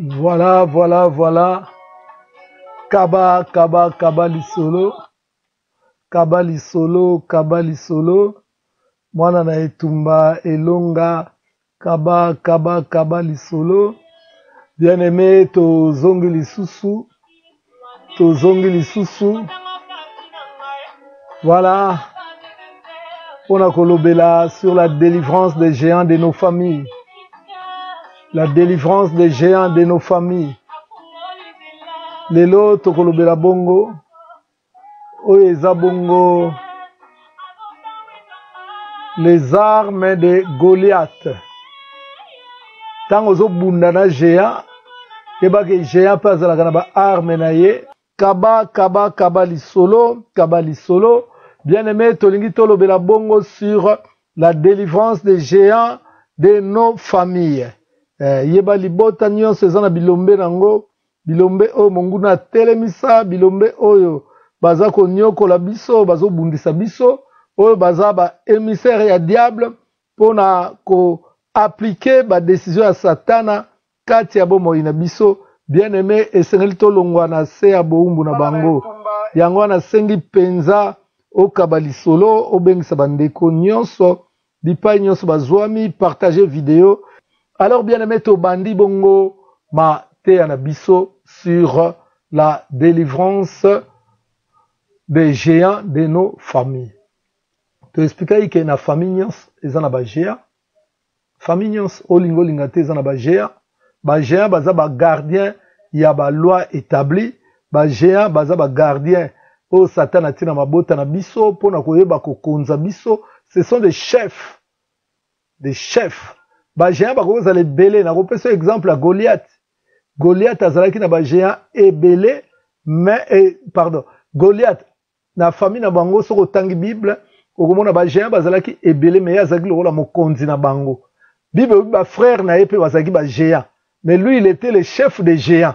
Voilà, voilà, voilà. Kaba, kaba, kaba lisolo. Kaba lisolo, kaba lisolo. Mwana na etumba elonga. Kaba, kaba, kaba lisolo. Bien-aimé, tozongi lisusu. Tozongi lisusu. Voilà. On a kolobela sur la délivrance des géants de nos familles. La délivrance des géants de nos familles. Lelo tokolobela bongo. Oyo eza bongo. Les armes de Goliath. Tant ozo bunda na géant. Yebake géant pe azalaka na ba arme na ye. Kaba, kaba, kaba lisolo. Kaba lisolo. Bien-aimé, tolingi tolobela bongo sur la délivrance des géants de nos familles. Yeba libota nyonso eza na bilombe nango. Bilombe oyo monguna atelemisa. Bilombe oyo baza konyokola biso. Bazo bundisa biso. Oyo baza ba émissaire ya diable. Pona ko appliquer ba décision ya satana. Kati ya bomoi na biso. Bien-aimé, esengeli tolongwa na se ya boumbu na bango. Yango wana sengi penza. Okaba lisolo, obengisa bandeko nyonso, bipai nyonso bazwami, partager vidéo. Alors bien aimé to bandi bongo ma te anabiso sur la délivrance des géants de nos familles. To expliquer que na famille nyonso ezana ba géant. Famille nyonso olingo lingate ezana ba géant. Ba géant baza ba gardien ya ba loi établie. Ba géant baza ba gardien oh Satan atina mabota na biso pona koyeba kokonza biso. Ce sont des chefs. Des chefs. Ba géant ba koza le belé. Na kopesa exemple à Goliath. Goliath azalaki na ba géant ebelé mais pardon. Goliath na famille na bango soko tangi Bible okomona ba géant bazalaki ebelé mais azalaki lokola mokonzi na bango. Bible ba frère na ye pe bazalaki ba géant. Mais lui il était le chef des géants.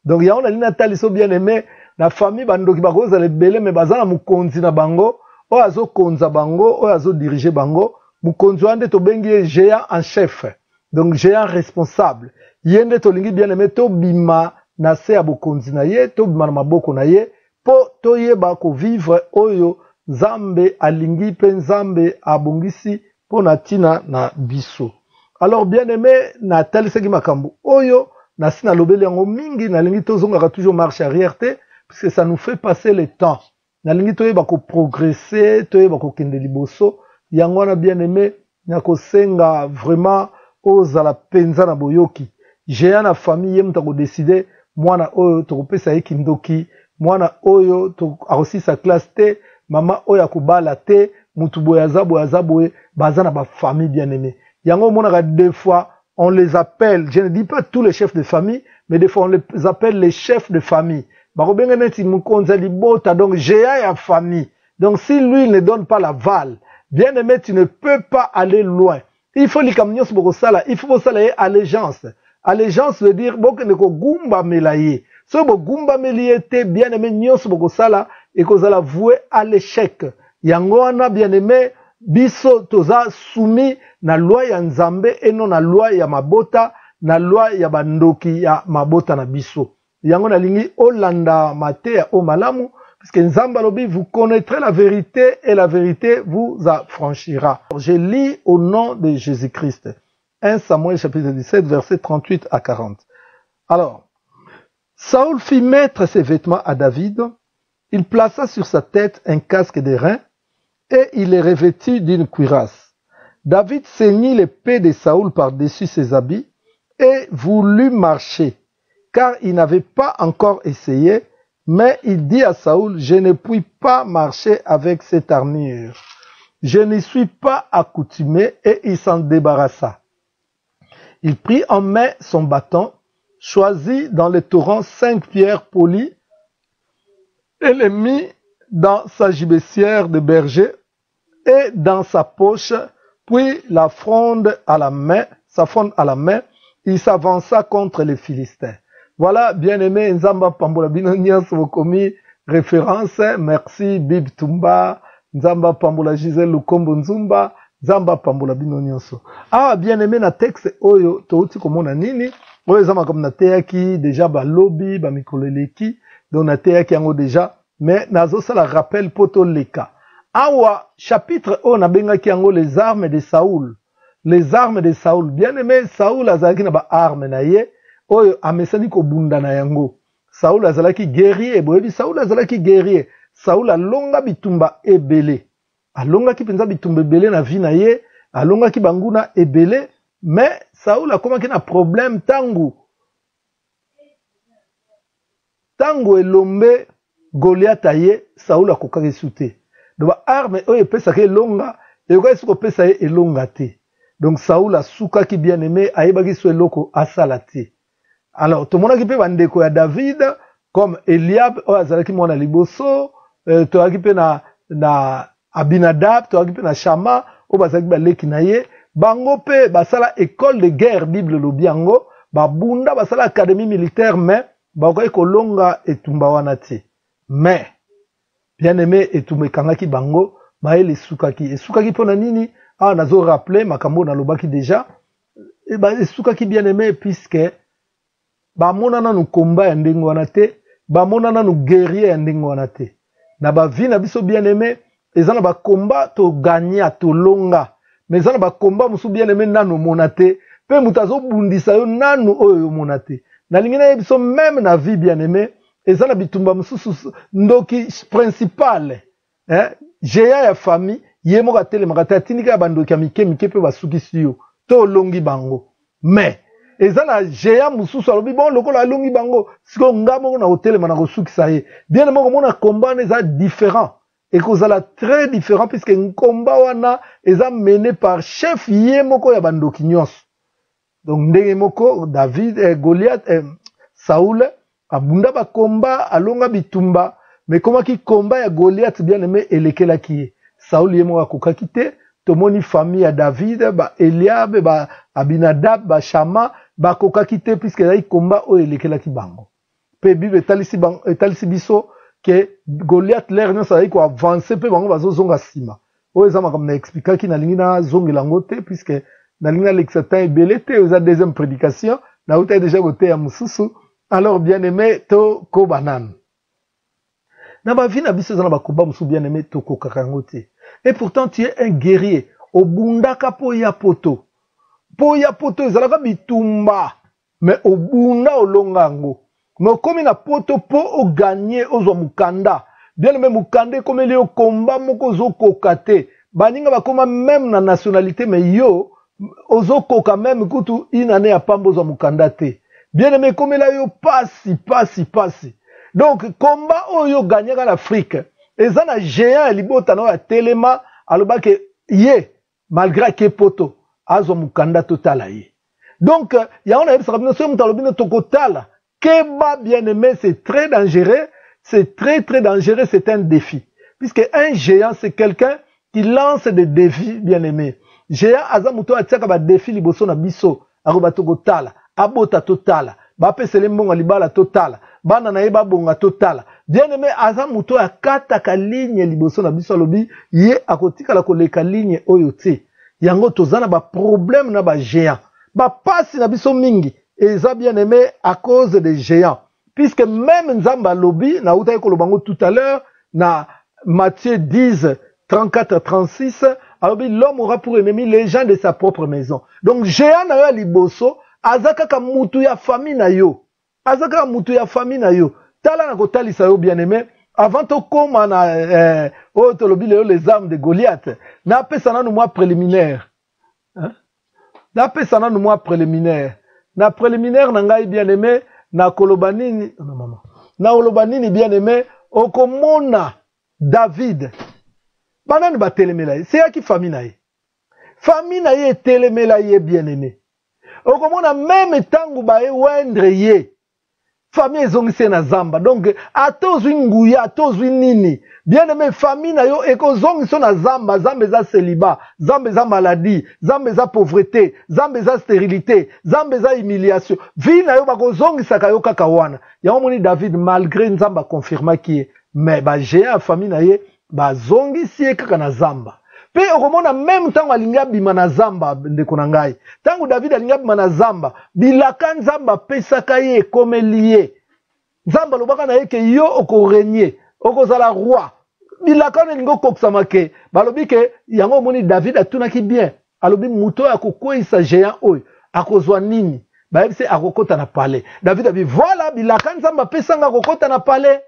Donc ya on a linataliso bien aimé. Na famille bandoki bakoza lebele me bazana mukonzi na bango o azo konza bango o azo diriger bango mukonzi wande to bengi géant en chef, donc géant responsable yende to lingi bien aimé to bima na se ya bokonzi na ye to bima na maboko na ye po to yeba ko vivre oyo Nzambe alingi pe Nzambe abongisi po na tina na biso. Alors bien aimé na taliseki makambo oyo na sina lobeli yango mingi na lingi to zonga toujours marche arrière te. Parce que ça nous fait passer le temps. Nalingi toyeba ko progresser, toyeba ko kende liboso. Yango na bien aimé, nyako senga vraiment ozala penza na boyoki. Géant na famille yem ta ko décider mwana oyo to kopesa ye kindoki, mwana oyo to arosi sa classe te, mama oyo akubala te, mutu boya zaboye, baza na ba famille bien aimé. Yango monaka deux fois on les appelle, je ne dis pas tous les chefs de famille, mais des fois on les appelle les chefs de famille. Donc géant ya famille. Donc si lui ne donne pas l'aval, bien aimé, tu ne peux pas aller loin. Il faut les camions sala, il faut ça allégeance. Allégeance veut dire que ne ko gumba melaye. So bo gumba melaye te bien aimé nyos boko sala et ko zala voué à l'échec. Yango wana bien aimé biso toza soumis na loi ya Nzambe et non na loi ya mabota, na loi ya bandoki ya mabota na biso. Yango na lingi olanda matea o malamu puisque Nzamba lobi vous connaîtrez la vérité et la vérité vous affranchira. Je lis au nom de Jésus-Christ. 1 Samuel chapitre 17 verset 38 à 40. Alors, Saül fit mettre ses vêtements à David, il plaça sur sa tête un casque de reins et il les revêtit d'une cuirasse. David ceignit l'épée de Saül par-dessus ses habits et voulut marcher. Car il n'avait pas encore essayé, mais il dit à Saül, je ne puis pas marcher avec cette armure. Je n'y suis pas accoutumé et il s'en débarrassa. Il prit en main son bâton, choisit dans le torrent 5 pierres polies et les mit dans sa gibecière de berger et dans sa poche, puis sa fronde à la main, il s'avança contre les Philistins. Voilà, bien-aimé, Nzamba Pambola Bino Nyas Wokomi, référence, merci Bib Tumba, Nzamba Pambola Gisèle Lukombo Nzumba, Nzamba Pambola Bino Nyonso. Ah, bien-aimé, na texte oyo, touti komona nini, oyo eza makambo nateyaki déjà balobi bamikolo eleki donc nateyaki yango déjà mais nazosala rappel po toleka awa chapitre oyo nabengaki yango les armes de Saoul. Les armes de Saoul, bien aimé, Saoul azalaki na ba arme na ye, oyo amesani kobunda na yango. Saoul azalaki guerrier, boyebi Saoul azalaki guerrier. Saoul alonga bitumba ebele. Alonga ki penza bitumba ebele na vie na ye, alonga ki banguna ebele, mais Saoul akomaki na problème tangu elombe Goliath aye, Saoul akokaki sute. Donc ba arme oyo epesaka elonga, eyokaki soki kopesa ye elonga te. Donc Saoul a souka qui bien aimé aïbaki so eloko asalati. Alors tout le monde qui peut bandeko ya David comme Eliab o azalaki mwana liboso, to akipe na Abinadab, to akipe na Shama o bazalaki baleki na ye, bango pe basala école de guerre Bible lobiango, babunda basala académie militaire mais bakoki kolonga etumba wana te. Mais bien aimé etumba kangaki bango maele esukaki pona nini? Ah, nazo rappelé, makambo na lobaki déjà, et bah, souka qui bien aimé, puisque, bah, monana nous combat en dengoanate, bah, monana nous guerrier en dengoanate. Na ba vie na biso bien aimé, et ça na ba combat to gagner to longa. Mais ça na ba combat musu bien aimé nanu monate, pe mutazo bundisa yo nanu oyo monate. Na lingina biso même na vie bien aimé, et ça na bitumba musu ndoki principal, hein, géa ya famille, ye moka telemaka tatinika bandoki ya mike pe basukisi yo to longi bango mais eza na géant mususu alobi bon lokola longi bango siko nga moko na hotelema na kosukisa ye bien moko mona combat eza différent et kozala très différent puisque combat wana eza mené par chef ye moko ya bandoki nyonso donc ndenge moko David Goliath Saoul abunda ba combat alonga bitumba mais comment ki combat ya Goliath bien aimé elekelaki ye Saoul yemo akokaki te tomoni famille ya David ba Eliab ba Abinadab ba Shama ba kokaki te puisque ezali combat oyo elekelaki bango pe Bible etalisi biso ke Goliath l'air nyonso azali ko avancer pe bango bazozonga nsima oyo eza makambo na explikaki nalingi nazongela yango te puisque nalingi nalekisa temps ebele te eza deuxième prédication nautai déjà koteya mosusu alors bien aimé to koba nanu na ba vie na biso eza na bakomba mosusu bien aimé tokokaka yango te. Et pourtant tu es un guerrier obundaka po ya poto ezalaka bitumba mais obunda olonga yango mais okomi na poto po oganye ozwa mukanda bien aimé mukanda ekomeli yo komba moko ozokoka te baninga bakoma même na nationalité mais yo ozokoka même kutu une année ya pamba ozwa mukanda te bien aimé ekomela yo pasi. Donc, combat oyo gagnaka l'Afrique. Eza na géant libota no ya telema aloba ke ye malgré ke poto azo mukanda totala ye. Donc, ya on a ebisa kabino so mutalobino tokotala. Keba bien aimé, c'est très dangereux, c'est très dangereux, c'est un défi. Puisque un géant c'est quelqu'un qui lance des défis bien aimé. Géant azamuto atiaka ba défi liboso na biso, aroba tokotala, abota totala, ba pesele mbonga libala totala. Bana na yeba bonga totala bien aimé aza muto ya kata ka ligne liboso na biso lobi ye akotika la koleka ligne oyo te yango tozana ba problème na ba géant ba pasi na biso mingi eza bien aimé à cause des géants puisque même nzamba lobi na uta ko lobango tout à l'heure na Matthieu 10 34-36 alobi l'homme aura pour ennemi les gens de sa propre maison donc géant na yo liboso azaka ka mutu ya famille na yo azaka mutu ya famille na yo tala na kotalisa yo bien aimé avant to koma na tolobi leo les armes de Goliath na pesa nanu mwa préliminaire na pesa nanu mwa préliminaire na préliminaire na ngai bien aimé na kolobanini na olobanini bien aimé okomona David banani batelemela ye c'est yaki famille na ye telemela ye bien aimé okomona même tangu bae wendre ye famille ezongisi na zamba donc atozwi nguya atozwi nini bien aimé famille na yo ekozongisi na zamba eza célibat zamba eza maladie zamba eza pauvreté zamba eza stérilité zamba eza humiliation vie na yo bakozongisaka yo kaka wana yango moni David malgré nzamba confirmaki ye mais ba géant famille na ye bazongisi ye kaka na zamba Pe okomona même tango alinga bima na zamba ndeko na ngai. Tango David alinga bima na zamba, bilaka nzamba pesaka ye komeli ye. Nzamba lobaka na ye ke yo okorenye, okozala roi. Bilaka nelingo koksama ke, balobi ke yango moni David atunaki bien. Alobi muto akokwisa géant oyo, akozwa nini? Baebise akokota na palais. David abi voilà bilaka nzamba pesanga akokota na palais.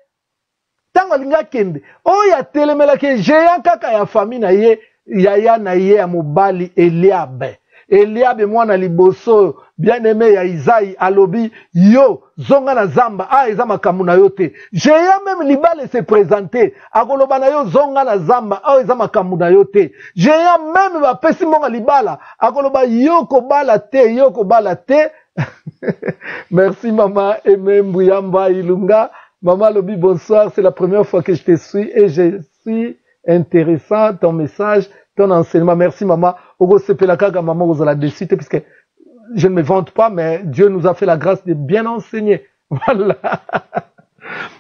Tango alinga kende, oyo atelemelaki géant kaka ya famille na ye, yaya na ye ya mobali Eliabe. Eliabe mwana liboso bien aimé ya Isaïe alobi yo zonga na zamba eza makambo na yo te. Géant même libale se présenter akoloba na yo zonga na zamba eza makambo na yo te. Géant même ba pesi monga libala akoloba yo ko bala te. Merci maman Aimé Mbuyamba Ilunga. Maman Lobi, bonsoir. C'est la première fois que je te suis et je suis intéressant ton message, ton enseignement. Merci maman. Ogo sepelaka maman vous la décide puisque je ne me vante pas, mais Dieu nous a fait la grâce de bien enseigner. Voilà.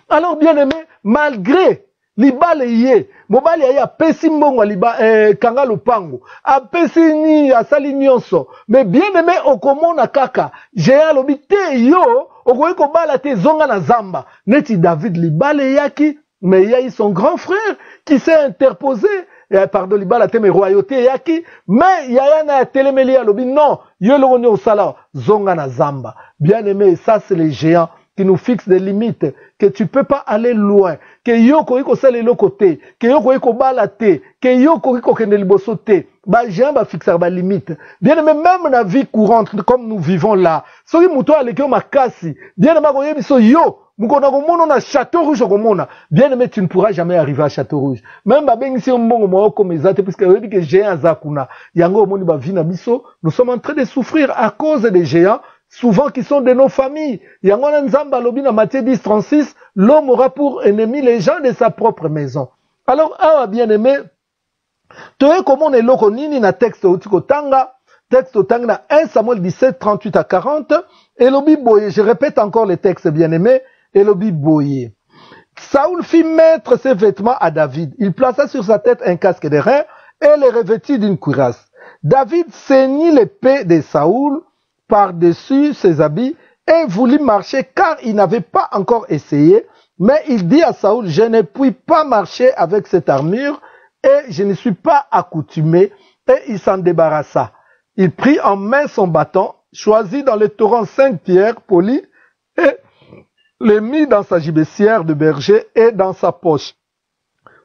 Alors bien aimé, malgré libale ye, mobali ya pesi mbongo liba kanga lupango, a pesi ni asali nyonso, mais bien aimé okomona kaka, j'ai lobi te yo, okoyi ko bala te zonga na zamba, neti David libale yaki, mais il y a son grand frère qui s'est interposé, pardon libala te mais royauté yaki, mais il y a na telemeli lobi non, yo lo nyo sala zonga na zamba. Bien aimé, ça c'est les géants qui nous fixent des limites, que tu peux pas aller loin, que yoko iko sale le côté, que yoko iko balate, que yoko iko kende liboso te, ba géant ba fixer ba limite. Bien aimé, même dans la vie courante, comme nous vivons là, soki muto aleki makasi, bien aimé ko yebiso yo, mukona komona na Château Rouge komona, bien aimé tu ne pourras jamais arriver à Château Rouge. Même ba bengisi mbongo mo comme ezate puisque yebi que géant zakuna, yango moni ba vina biso, nous sommes en train de souffrir à cause des géants. Souvent qui sont de nos familles. Yangona Nzamba lobi na Matthieu 10:36, l'homme aura pour ennemi les gens de sa propre maison. Alors, bien aimé, toi comment on est loko nini na texte otanga na 1 Samuel 17:38 à 40, et lobi boye, je répète encore les textes bien aimés, et lobi boye. Saoul fit mettre ses vêtements à David. Il plaça sur sa tête un casque de reins et les revêtit d'une cuirasse. David ceignit l'épée de Saoul par-dessus ses habits et voulut marcher car il n'avait pas encore essayé. Mais il dit à Saoul, je ne puis pas marcher avec cette armure et je ne suis pas accoutumé. Et il s'en débarrassa. Il prit en main son bâton, choisit dans le torrent 5 pierres polies et les mit dans sa gibecière de berger et dans sa poche.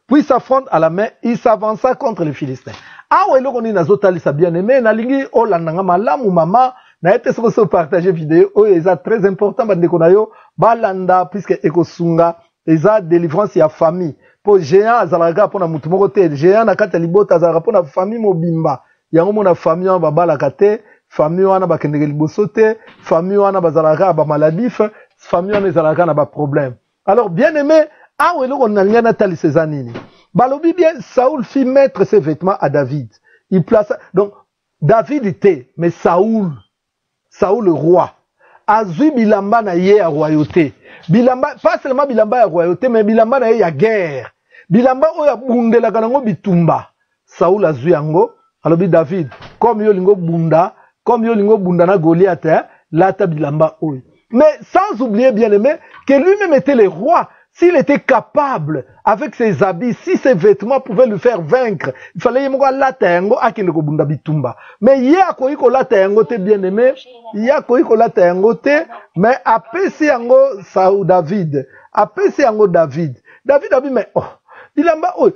Puis sa fronde à la main, il s'avança contre les Philistins. Ah ouais, là on est nazotali sa bien-aimé, nalingi olandanga malamu mama. Na ete soko so partager vidéo oyo eza très important bandeko na yo balanda puisque ekosunga eza délivrance ya famille po géant azalaka pona mutu moko te géant na kati ya libota azalaka pona famille mobimba yango mona famille wana babalaka te famille wana bakendeke liboso te famille wana bazalaka ba maladif famille wana ezalaka na ba problème. Alors bien aimé awe eloko nalinga natali seza nini balobi bien Saoul fit mettre ses vêtements à David. Il plaça donc David était mais Saoul le roi, azui bilamba na ye ya royauté. Bilamba, pas seulement bilamba ya royauté, mais bilamba na ye ya guerre. Bilamba oya bundela kanango bitumba. Saoul azui yango, alobi David, comme yo lingo bunda na Goliath, lata bilamba oyo. Mais sans oublier bien aimé, que lui-même était le roi. S'il était capable, avec ses habits, si ses vêtements pouvaient le faire vaincre, il fallait yemoko lata yango akende ko bunda bitumba. Mais ya koyi ko lata yango te bien aimé, ya koyi ko lata yango te, mais apesi yango Saoul David. Apesi yango David. David a dit mais oh, bilamba oh,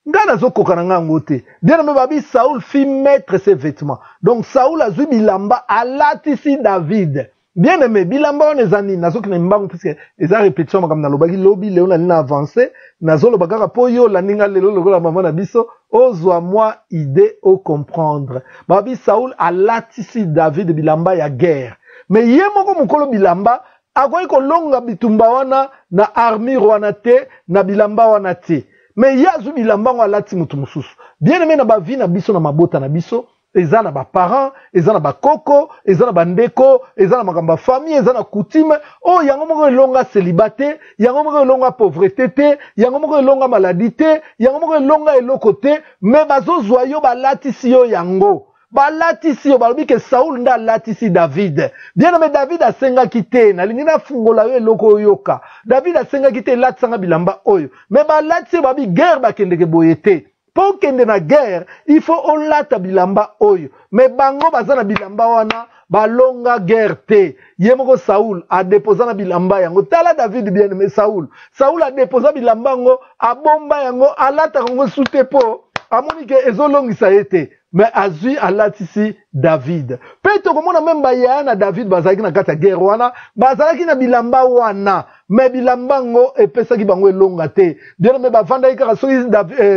ngana zo kokana ngango te. Bien aimé babi Saoul fit mettre ses vêtements. Donc Saoul a zui bilamba alatisi David. Bien aimé, bilamba on ezani nazo kina mbangu puisque eza répétition makam na lobaki lobi leo na nina avancé nazo lobaka po yo la ninga lelo lokola maman na biso ozwa moi idée au comprendre. Babi Saoul alatisi David bilamba ya guerre. Mais ye moko mukolo bilamba akoyi kolonga bitumba wana na armure wana te na bilamba wana te. Mais yazu bilamba ngo alati mutu mususu. Bien aimé na bavi na biso na mabota na biso eza na ba parents, eza na ba koko, eza na ba ndeko, eza na makamba famille, eza na coutume, oh yango moko elonga célibataire, yango moko elonga pauvreté te, yango moko elonga maladie te, yango moko elonga eloko te, mais bazozwa yo balatisi yo yango. Balatisi yo balobi ke Saul nda latisi David. Bien aimé David asengaki te, nalingi na fungola yo eloko oyoka. David asengaki te latisanga bilamba oyo. Mais balatisi babi guerre bakendeke boye te. Pour kende na guerre, il faut olata bilamba oyo. Mais bango baza na bilamba wana, balonga guerre te. Yemoko Saul a déposé na bilamba yango. Tala David bien aimé Saul. Saul a déposé bilamba yango, a bomba yango, alata yango soute po. Amoni ke ezolongisa ete. Mais azui alatisi David. Peut-être comme on a même bayana na David bazalaki na kata guerre wana, bazalaki na bilamba wana, mais bilamba ngo epesaki bango elonga te. Bien mais bavanda ikaka soki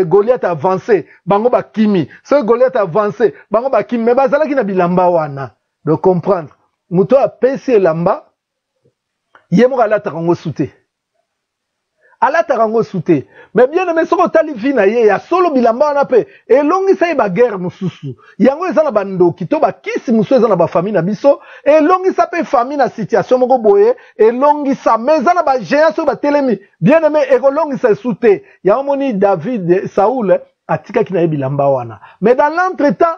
Goliath avancé, bango bakimi. Soki Goliath avancé, bango bakimi, mais bazalaki na bilamba wana. De comprendre. Muto apesi elamba, yemo alata kango soute. Alata kango soute. Mais bien aimé soko tali vina ye ya solo bilamba wana pe elongisa ye ba guerre mususu. Yango eza na bandoki to ba kisi musu eza na ba famille na biso, elongisa pe famille na situation moko boye, elongisa mais eza na ba géant so ba telemi. Bien aimé ekolongisa soute. Ya moni David Saul atika kina ye bilamba wana. Mais dans l'entretemps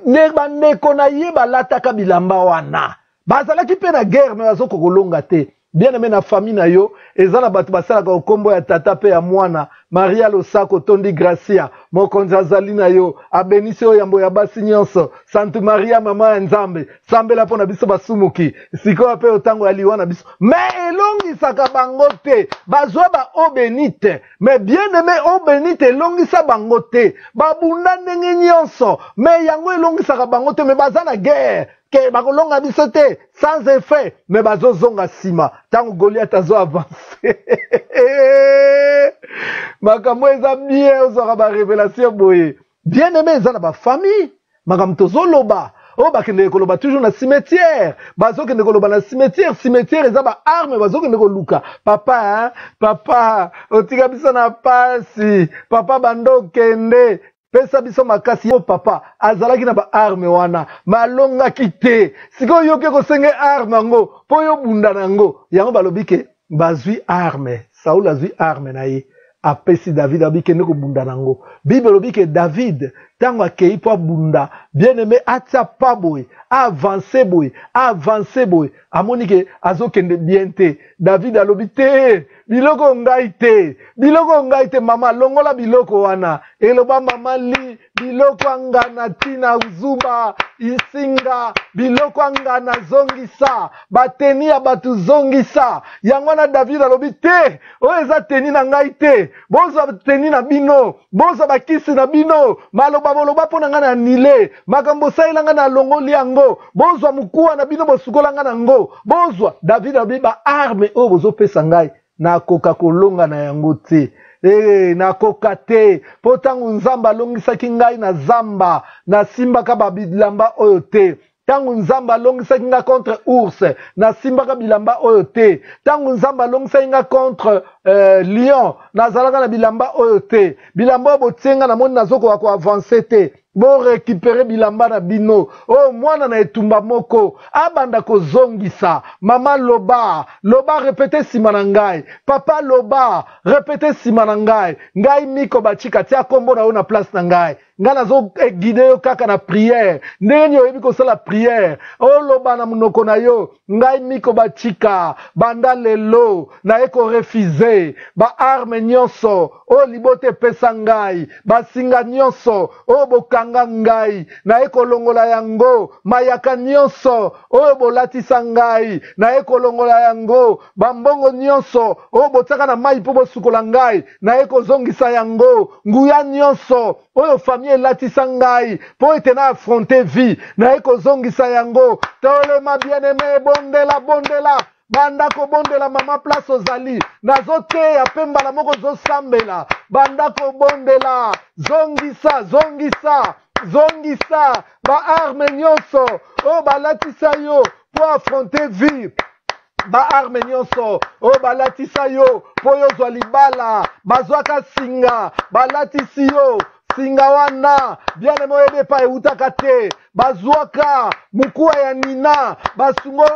ne bandeko na ye balataka bilamba wana. Bazalaki pe na guerre mais bazoko kolonga te. Bien aimé na famille na yo, ezana batu basalaka okombo ya tata pe ya mwana, Maria Losako Tondi Gracia, mokonzi azali na yo, abenisi oyo yambo ya basi nyonso, Sante Maria mama ya Nzambe, sambela pona biso basumuki, sikoyo pe otango ya liwa na biso. Mais elongisaka bango te, bazwa ba obenite, mais bien aimé obenite elongisa bango te, babunda ndenge nyonso, mais yango elongisaka bango te, mais baza na guerre. Que bakolonga biso te sans effet mais bazozonga sima tango Goliath azo avancer makambo eza bien ozaka ba révélation boye bien aimé eza na ba famille makambo tozoloba o bakende koloba toujours na cimetière bazokende koloba na cimetière eza ba arme bazokende koluka papa hein papa otika biso na pasi papa bando kende pesa biso makasi yo papa azalaki na ba arme wana malonga kite siko yoke ko senge arme ngo po yo bunda nango yango balobi ke bazwi arme Saul azwi arme na ye apesi David abike ne ko bunda nango Bible lobi ke David tango akei po bunda bien aimé atia pa boy avancer boy amoni ke azokende bien te David alobi te biloko ngai te mama longola biloko wana eloba mama li biloko angana tina uzuba isinga biloko angana zongisa bateni ya batu zongisa yango na David alobi te o eza teni na ngai te bozwa teni na bino bozwa bakisi na bino maloba boloba pona ngana anile makambo sailanga na longoli yango bozwa mukuwa na bino bosukolanga nango bozwa David alobi ba arme o bozopesa ngai na koka kolonga na yango te na koka te po tango Nzamba alongisaki ngai na zamba na simbaka babilamba oyo te tango Nzamba alongisaki nga contre ours na simbaka bilamba oyo te tango Nzamba alongisaki nga contre lion nazalaka na bilamba oyo te bilamba oyo botienga na moni nazokoka ko avancer te bo récupérer bilamba na bino oh mwana na etumba moko abanda kozongisa mama loba répéter sima na ngai papa loba répéter sima na ngai miko bachika tia kombo na yo na place na ngai nazo guider yo kaka na prière ndenge oyebi kosala prière oh loba na munoko na yo ngai miko bachika banda lelo na eko refuser ba arme nyonso oh libote pesa ngai basinga nyonso oh bokanga ngai na ekolongola yango mayaka nyonso oyo bolatisa ngai na ekolongola yango bambongo nyonso oyo botaka na mai po bosukola ngai na ekozongisa yango nguya nyonso oyo famille elatisa ngai po ete na affronter vie na ekozongisa yango tolema bien-aimé bondela banda kobondela mama place ozali nazoteya pe mbala moko zosambela banda kobondela zongisa ba arme nyonso o balatisa yo po affronter vie ba arme nyonso o balatisa yo po yozwa libala bazwaka singa balatisi yo singa wana bien-aimé oyebe pa eutaka te bazwaka mukuwa ya nina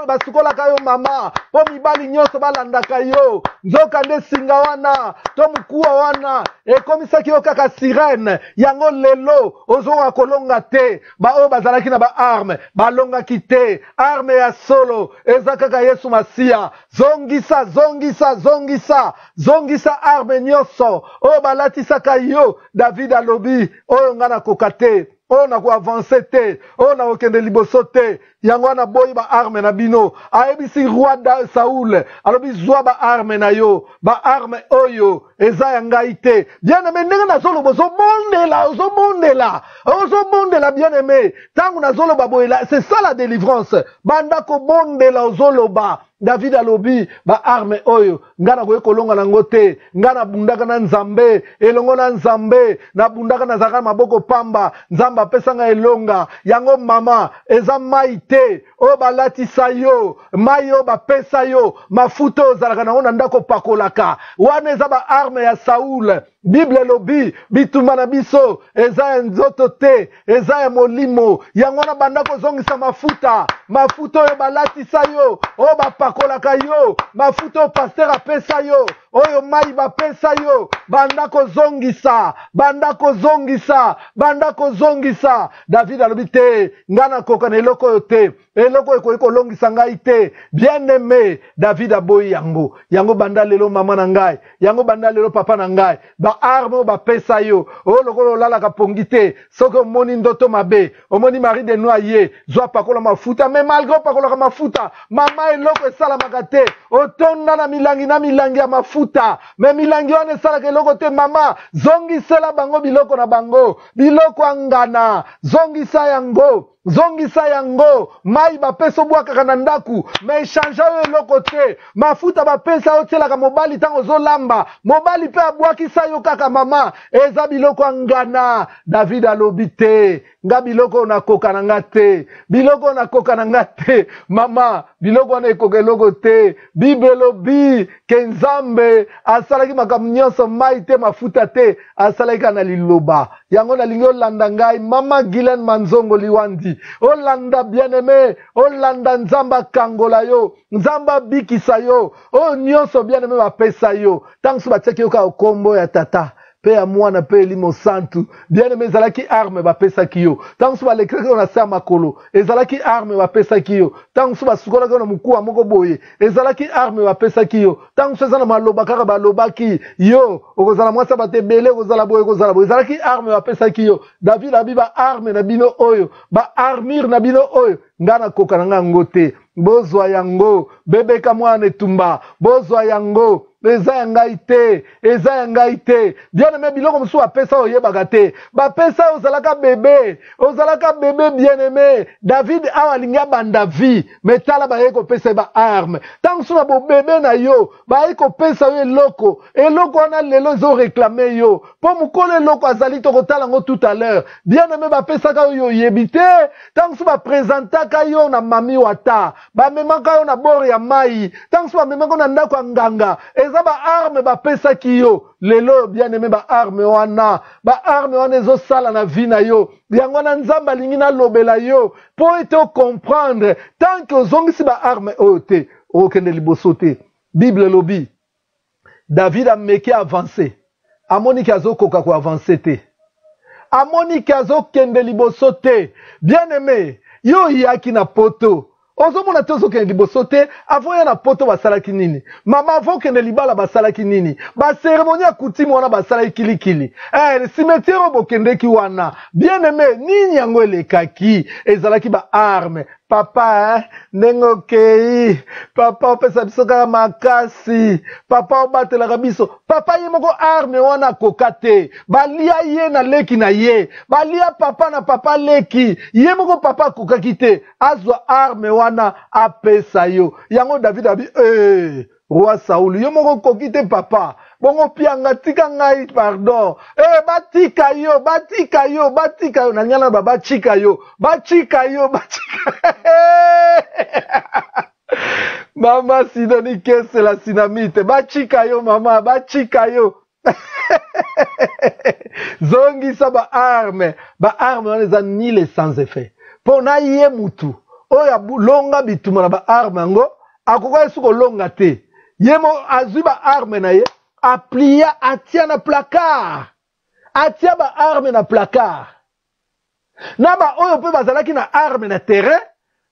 basukolaka yo mama po mibali nyonso balandaka yo nzoka nde singa wana to mukuwa wana ekomisaki yo kaka sirene yango lelo ozokoka kolonga te baoyo bazalaki na baarme balongaki te arme ya solo eza kaka yesu masiya zongisa zongisa zongisa zongisa arme nyonso oyo balatisaka yo david alobi oyo nga nakoka te oyo nakoavanse te oyo nakokende liboso te yango wana boyi baarme na bino ayebisi roi saul alobi zwa baarme na yo baarme oyo eza ya ngai te bien-aimé ndenge nazoloba ozobondela bien-aimé ntango nazoloba boyela c'est ça la délivrance banda kobondela ozoloba david alobi baarme oyo nga nakoki kolonga nango te nga nabundaka na nzambe elongo na nzambe nabundaka nazalaka maboko pamba nzambe apesanga elonga yango mama eza mai te oyo balatisa yo mai oyo bapesa yo mafuta oyo ozalaka nango na ndako pakolaka wana eza baarme ya saul bible elobi bitumba na biso eza ya nzoto te eza ya molimo yango wana banda kozongisa mafuta oyo balatisa yo oyo bapakolaka yo mafuta oyo paster apesa yo oyo mai bapesa yo banda kozongisa david alobi te nga nakoka na eloko oyo te eloko oyo ekoki kolongisa ngai te bien-aimé david aboyi yango banda lelo mama na ngai yango banda lelo papa na ngai baarme oyo bapesa yo oyo lokola olalaka pongi te soki omoni ndoto mabe omoni mari de noye zwa pakola mafuta me malgré opakolaka mafuta mama eloko esalamaka te otonda na milangi ya mafuta me milangi wana esalaka eloko te mama zongisela bango biloko na bango biloko angana zongisa yango mai bapesa obwakaka na ndaku me echange oyo eloko te mafuta bapesa otielaka mobali ntango ozolamba mobali mpe abwakisa yo kaka mama eza biloko angana david alobi te nga biloko nakoka na nga te mama biloko wana ekoka eloko te bible elobi ke nzambe asalaki makambo nyonso mai te mafuta te asalaki na liloba yango nalingi olanda ngai mama Gilen Manzongo Liwandi olanda bien-aimé olanda nzambe akangola yo nzambe abikisa yo oyo nyonso bien-aimé bapesa yo ntango so batiaki yo kaka kombo ya tata pe ya mwana pe elimo santu bien-aimé ezalaki arme bapesaki yo ntango so balekaki yo na se ya makolo ezalaki arme bapesaki yo ntango so basukolaki yo na mokuwa moko boye ezalaki arme bapesaki yo ntango so eza na maloba kaka balobaki yo okozala mwasi bato ebele okozala boye ezalaki arme bapesaki yo david abi baarme na bino oyo baarmure na bino oyo nga nakoka na nga yango te bozwa yango bebeka mwana etumba bozwa yango eza ya ngai te bien-aimé biloko mosusu bapesa oyebaka te bapesa ozalaka bebe bien-aimé david awa alingi abanda vie me tala baye kopesa ye baarme ntango so na bobebe na yo baye kopesa yo eloko wana lelo ezoreklame yo mpo mokolo eloko azali tokotala yango tout à l'heure bien-aimé bapesaka yo oyebi te ntango so baprezentaka yo na mami wata bamemaka yo na bore ya mai ntango so bamemaka yo na ndako ya nganga eza baarme bapesaki yo lelo bien-aimé baarme wana ezosala na vi na yo yango wana nzambe alingi nalobela yo mpo ete okomprendre tanke ozongisi baarme oyo te okende liboso te bible elobi david ameki avance amoniki azokoka koavance te amoniki azokende liboso te bien-aimé yo yaki na poto ozomona te ozokende liboso te avoya na poto basalaki nini mama avokende libala basalaki nini baseremoni ya kutimi wana basalaki kilikili cimetiere oyo bokendeki wana bien-aimé nini yango elekaki ezalaki baarme papa ndenge okei papa opesa biso kaka makasi papa obatelaka biso papa ye moko arme wana akoka te balia ye na leki na ye balia papa na papa leki ye moko papa akokaki te azwa arme wana apesa yo yango david abi roi saul yo moko okoki te papa bongo pianga tika ngai pardon batika yo na nyana ba batika yo mama Sidonie Kese la sinamite bachika yo mama bachika yo zongisa ba arme wana eza nile sans effet mpo na ye mutu oyo alonga bituma na ba arme yango akoka esu kolonga te ye mo azwi ba arme na ye aplia atia na placard atia ba arme na placard na ba oyo mpe bazalaki na arme na terrain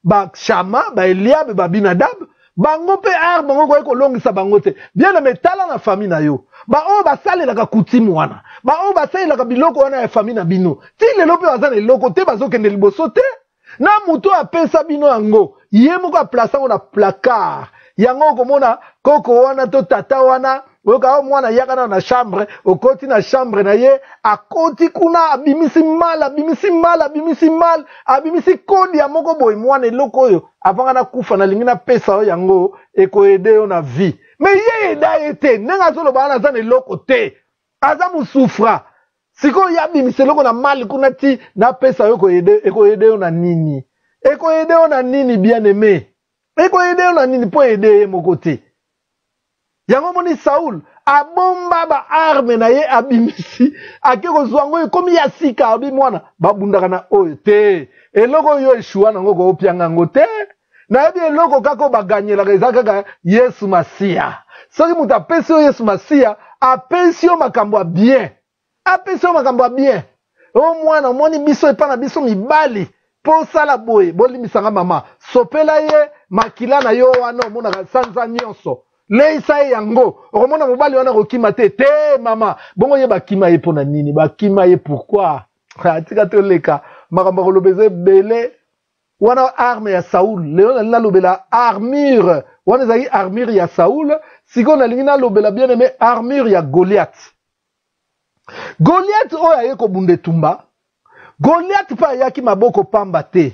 ba Shama ba Eliab ba Binadab bango mpe arme bango koki kolongisa bango te bien na metala na famille na yo ba oyo basalelaka kutime wana ba oyo basalelaka biloko wana ya famille na bino ti lelo mpe baza na eloko te bazokende liboso te na mutu apesa bino yango ye moko aplace yango na placard yango okomona koko wana to tata wana oyoka mwana yaka na chambre okoti na chambre na ye akoti kuna abimisi mal abimisi kodi ya moko boye mwana eloko oyo avanga na kufa na lingi na pesa oyo yango ekoede yo na vie me ye eda ye te ndenge azoloba wana aza na eloko te aza musufra sikoyo ya abimisi eloko na mali kuna ti na pesa oyo ekoede yo na nini ekoede yo na nini bien aimé ekoede yo na nini po ede ye moko te yango moni Saul abomba ba arme na ye abimisi ake kozwa yango ekomi ya sika abi mwana babundaka na oyo te eloko oyo eshuwa nango koopianga yango te nayebi eloko kaka baganyelaka eza kaka Yesu Masiya soki moto apesi yo Yesu Masiya apesi yo makambo ya bien apesi yo makambo ya bien o mwana omoni biso epa na biso mibali mpo osala boye bolimisanga mama sopela ye makila na yo wana omonaka sanza nyonso leisa ye yango okomona mobali wana kokima te mama bongo ye bakima ye mpona nini bakima ye pourquoi atika toleka makambo kolobeza ebele wana arme ya Saul lelo nalingi nalobela armure wana ezalaki armure ya Saul sikoyo nalingi nalobela bien aimé armure ya Goliath oyo aye kobunda etumba Goliath mpe ayaki maboko pamba te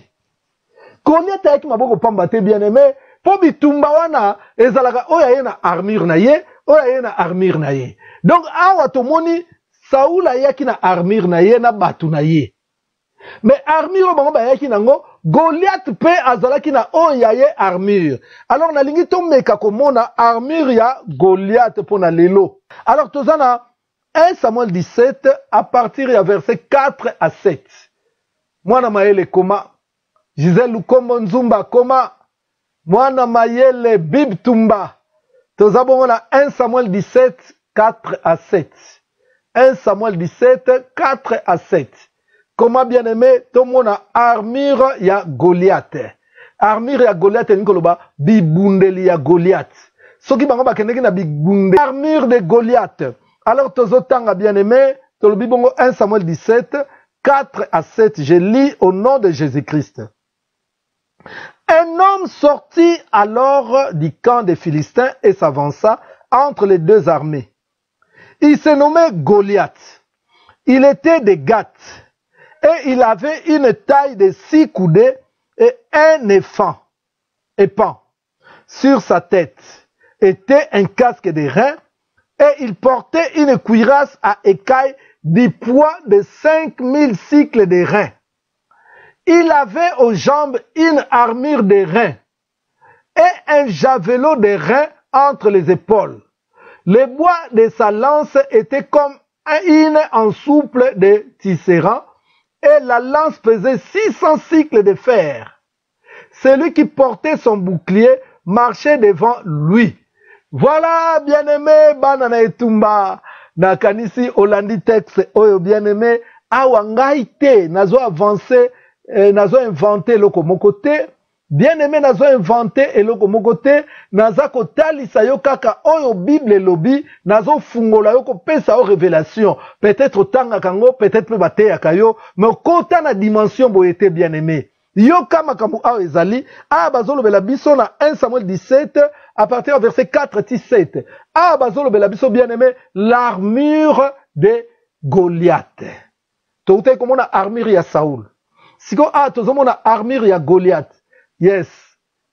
Goliath ayaki maboko pamba te bien aimé po bitumba wana ezalaka oyo aye na armure na ye oyo aye na armure na ye donc awa tomoni Saul ayaki na armure na ye na bato na ye mais armure oyo bango bayaki nango Goliath mpe azalaki na oyo aye armure alors nalingi tomeka komona armure ya Goliath mpo na lelo alors toza na 1 Samuel 17 à partir ya verset 4 à 7 mwana mayele koma Gisèle Lukombo Nzumba koma Mwana mayele bib tumba. Toza bongo na 1 Samuel 17, 4 à 7. 1 Samuel 17, 4 à 7. Comment bien aimé, tomona armure ya Goliath. Armure ya Goliath nikoloba bibundeli ya Goliath. Soki bango bakendeki na bibundeli. Armure de Goliath. Alors tozo tanga bien aimé, tolobi bongo 1 Samuel 17, 4 à 7. Je lis au nom de Jésus-Christ. Un homme sortit alors du camp des Philistins et s'avança entre les deux armées. Il se nommait Goliath. Il était de Gath et il avait une taille de 6 coudées et un épan. Sur sa tête était un casque de reins et il portait une cuirasse à écailles du poids de 5000 cycles de reins. Il avait aux jambes une armure de reins et un javelot de reins entre les épaules. Le bois de sa lance était comme une en souple de tisserand et la lance pesait 600 cycles de fer. Celui qui portait son bouclier marchait devant lui. Voilà, bien-aimé, banana etumba. Nakanisi Olandi texte, oyo bien-aimé, awangaite, nazo avancé, nazo inventé loko moko te. Bien-aimé, nazo inventé eloko moko te. Naza kotalisa yo kaka oyo Bible lobi, nazo fungola yo kopesa o révélation. Peut-être tanga kango, peut-être pe bate yakayo, mais kota na dimension boyete bien-aimé. Yo kama kamu awo ezali, bazolo bela biso na 1 Samuel 17, à partir du verset 4-7. Bazolo bela biso bien-aimé, l'armure de Goliath. Toute comme on a armure ya Saoul. Siko tozomo na armure ya Goliath. Yes,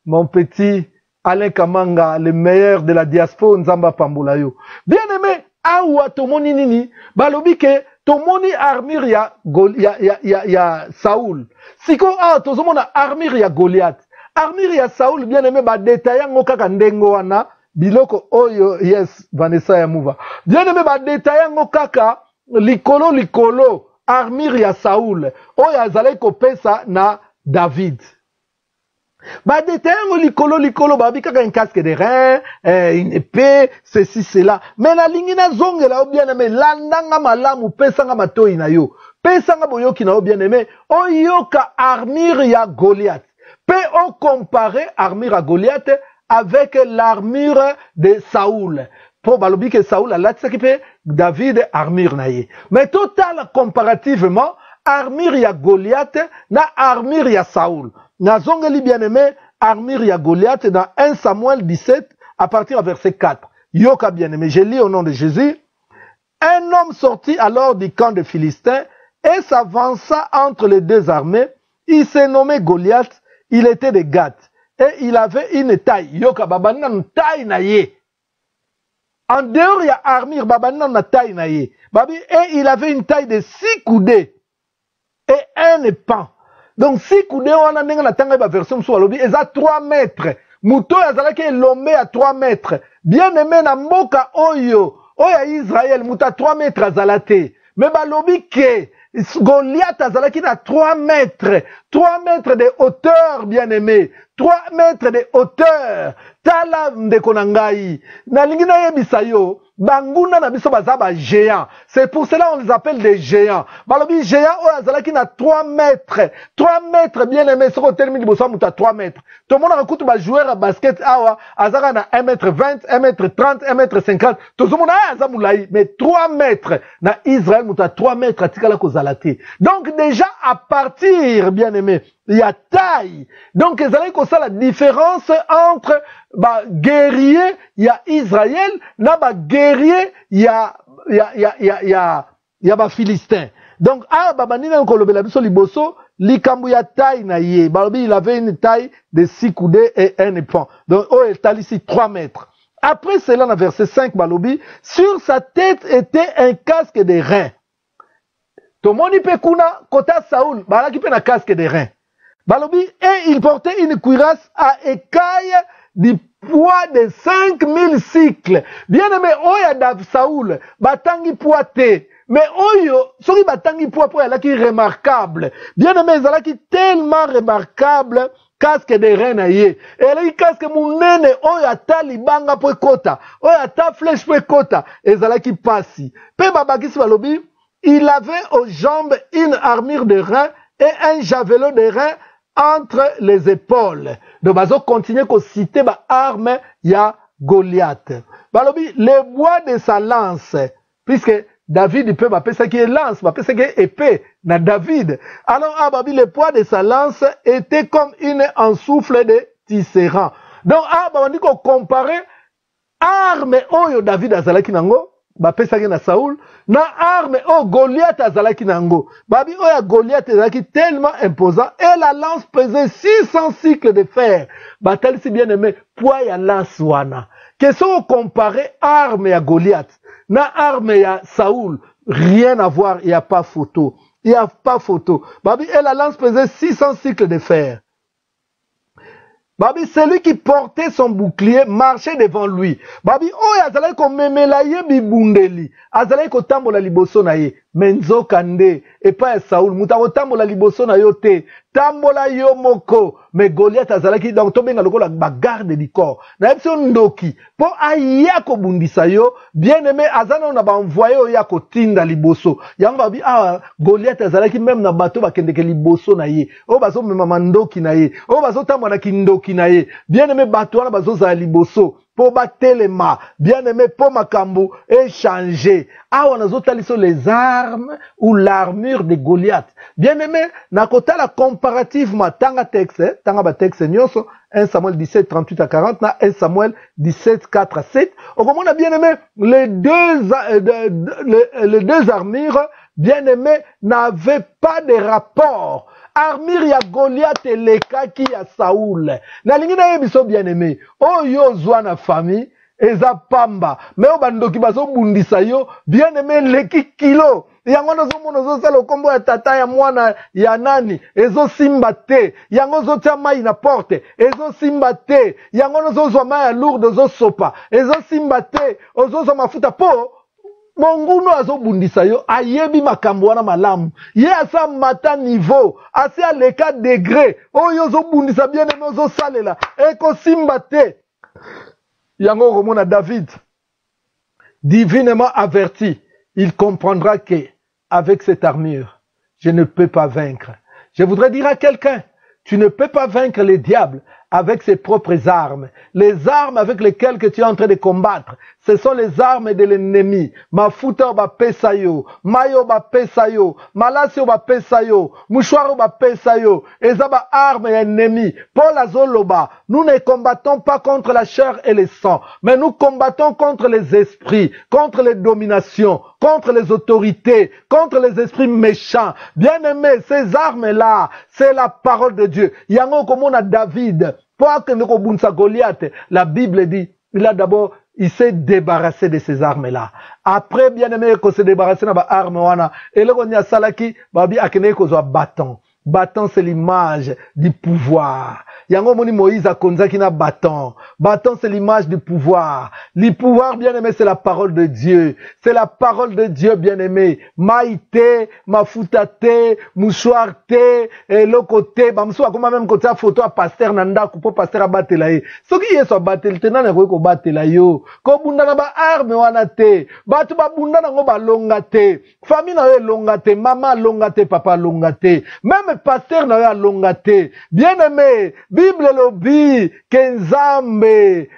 mon petit Alain Kamanga, le meilleur de la diaspora Nzamba Pambola yo. Bien-aimé, awa tomoni nini, balobi ke tomoni armure ya Saoul. Siko tozomona armure ya Goliath. Armure ya Saoul bien aimé ba détailler ngo kaka ndengo wana biloko oyo yes Vanessa ya Mouva bien aimé ba détailler ngo kaka likolo armure ya Saoul oyo azalaki kopesa na David ba détailler ngo likolo babi kaka un casque de rein une épée ceci cela mais na lingi na zongela bien aimé landanga malamu pesanga matoi na yo pesanga boyoki na yo bien aimé oyoka armure ya Goliath peut on comparer armure à Goliath avec l'armure de Saoul. Pour balobi que Saoul a l'atsakipe David armure naie. Mais total comparativement armure ya Goliath na armure ya Saoul. Na zongeli bien aimé armure ya Goliath dans 1 Samuel 17 à partir du verset 4. Yoka bien aimé, je lis au nom de Jésus. Un homme sortit alors du camp des Philistins et s'avança entre les deux armées. Il s'est nommé Goliath, il était de Gath. Et il avait une taille. Yoka babana une taille na ye. En dehors, il y a armure, babana une taille na ye. Babi, et il avait une taille de 6 coudées. Et un pan. Donc 6 coudées, on a une version sur l'obi, ils ont 3 mètres. Mouto, yazalaki elombe à 3 mètres. Bien aimé na mboka oyo. Oya Israël, mouta 3 mètres azalate. Mais balobi ke. Goliath azalaki na 3 mètres. 3 mètres de hauteur, bien aimé. 3 mètres de hauteur. Tala ndeko na ngai. Na lingi na yebisa yo. Banguna na biso bazaba géant. C'est pour cela on les appelle des géants. Balobi géant o azalaki na 3 mètres. 3 mètres, bien aimé. Soko termine boso muta 3 mètres. Tout le monde a écouté ba joueur à basket awa. Azaka na 1 mètre 20, 1 mètre 30, 1 mètre 50. Tout le monde a azamulaï. Mais 3 mètres. Na Israël muta 3 mètres. Atikala kozalate. Donc déjà à partir, bien aimé, il y a taille. Donc, ils allaient comme ça la différence entre bah, guerrier, il y a Israël, là, bah, guerrier, il y a bah, Philistin. Donc, ah, bah, nina nkolobe la biso liboso, likambu ya taille na ye. Balobi, il avait une taille de 6 coudées et un épan. Donc, oh, il taille ici 3 mètres. Après cela, dans verset 5, Balobi, sur sa tête était un casque de reins. Tomoni pekuna, kota Saoul, balaki pe na casque de reins. Balobi, et il portait une cuirasse à écaille du poids de 5000 cycles. Bien aimé, oya Dav Saoul, batangi poite. Mais oyo, soki batangi poite pour yalaki remarquable. Bien aimé, zalaki tellement remarquable, casque de reins na ye. Et là, casque munene, oya ta libanga po kota. Oya ta flèche po kota. Et zalaki passi. Pe babakisi balobi, il avait aux jambes une armure de reins et un javelot de reins entre les épaules. Donc, bazo continue qu'on citer ba arme ya Goliath. Balobi, le bois de sa lance, puisque David peut m'appeler ça qui est lance, m'appeler ça qui est épée, na David. Alors, ah, babi, le poids de sa lance était comme une ensouffle de tisserand. Donc, ah, bah, on dit qu'on comparait arme oyo David azalaki nango, bapesaki na Saoul, na arme o Goliath azalaki nango. Babi oya Goliath azalaki tellement imposant et la lance pesait 600 cycles de fer. Batali si bien aimé, poids ya lance wana. Qu'est-ce qu'on comparait arme ya Goliath na arme ya Saoul? Rien à voir, il n'y a pas photo. Il n'y a pas photo. Babi et la lance pesait 600 cycles de fer. Babi, celui qui portait son bouclier marchait devant lui. Babi, oh, azalai ko memela ye bibundeli. Azalai ko tambola liboso na ye. Menzo kande. Et pas Saoul. Muta ko tambola liboso na yo te. Tambola yo moko. Mais Goliath azalaki donc to benga lokola bagarde du corps. Na yebso ndoki. Po aya ko bundisa yo. Bien aimé, azana na ba envoyer o ya ko tinda liboso. Yango babi, ah, Goliath azalaki même na bato ba kendeke liboso na ye. O bazo mema ndoki na ye. O bazo tambola kindoki. Bien aimé, batouana bazoza liboso pour batelema, bien aimé, pour makambu échanger. Ah, on a zotaliso les armes ou l'armure de Goliath. Bien aimé, nakota la comparativement tanga texte, tanga ba texte nyoso 1 Samuel 17 38 à 40 na 1 Samuel 17 4 à 7. Au moment on a bien aimé les deux armures, bien aimé, n'avaient pas de rapport. Armure ya Goliath et les kaki ya Saoul. Na lingi na yebiso bien aimé. Oh yo zwa na famille. Eza pamba. Mais o bandoki bazo bundisa yo. Bien aimé leki kilo. yango nazomona ozosala kombo ya tata ya mwana ya nani ezosimba te yango ozotia mai na porte ezosimba te yango ozozwa mai ya lourde ozosopa ezosimba te ozozwa mafuta po mongunu azobundisa yo ayebi makambo wana malamu ye asa mata niveau asi aleka degré oyo ozobundisa bien aimé ozosalela ekosimba te yango okomona David divinement averti il comprendra que avec cette armure je ne peux pas vaincre. Je voudrais dire à quelqu'un, tu ne peux pas vaincre les diables avec ses propres armes. Les armes avec lesquelles que tu es en train de combattre, ce sont les armes de l'ennemi. Mafuta ba pesayo, mayo ba pesayo, malasi ba pesayo, mouchoir ba pesayo, ezaba armes ennemies. Paul Azoloba, nous ne combattons pas contre la chair et le sang, mais nous combattons contre les esprits, contre les dominations, contre les autorités, contre les esprits méchants. Bien-aimés, ces armes-là, c'est la parole de Dieu. Yango comme on a David, pour que nous obunsa Goliath, la Bible dit, il s'est débarrassé de ces armes-là. Après, bien-aimé, qu'on s'est débarrassé de ces armes-là, et là, on y a salaki, babi akene kozwa bâton. Bâton, c'est l'image du pouvoir. Yango moni Moïse a konzaki na bâton. Bâton, c'est l'image du pouvoir. Le pouvoir, bien-aimé, c'est la parole de Dieu. C'est la parole de Dieu, bien-aimé. Maïté, mafutate, mouchoir te, lokote, bamsou akoma même côté photo à pasteur nanda kupo pasteur abatela ye. Soki yeso batel te nana ko batela yo. Ko bunda na ba arme wana te. Batu ba bunda na ngo ba longa te. Famille na yo longa te, maman longa te, papa longa te. Même pasteur na yo longa te. Bien-aimé, Bible lobby, Kenzambe,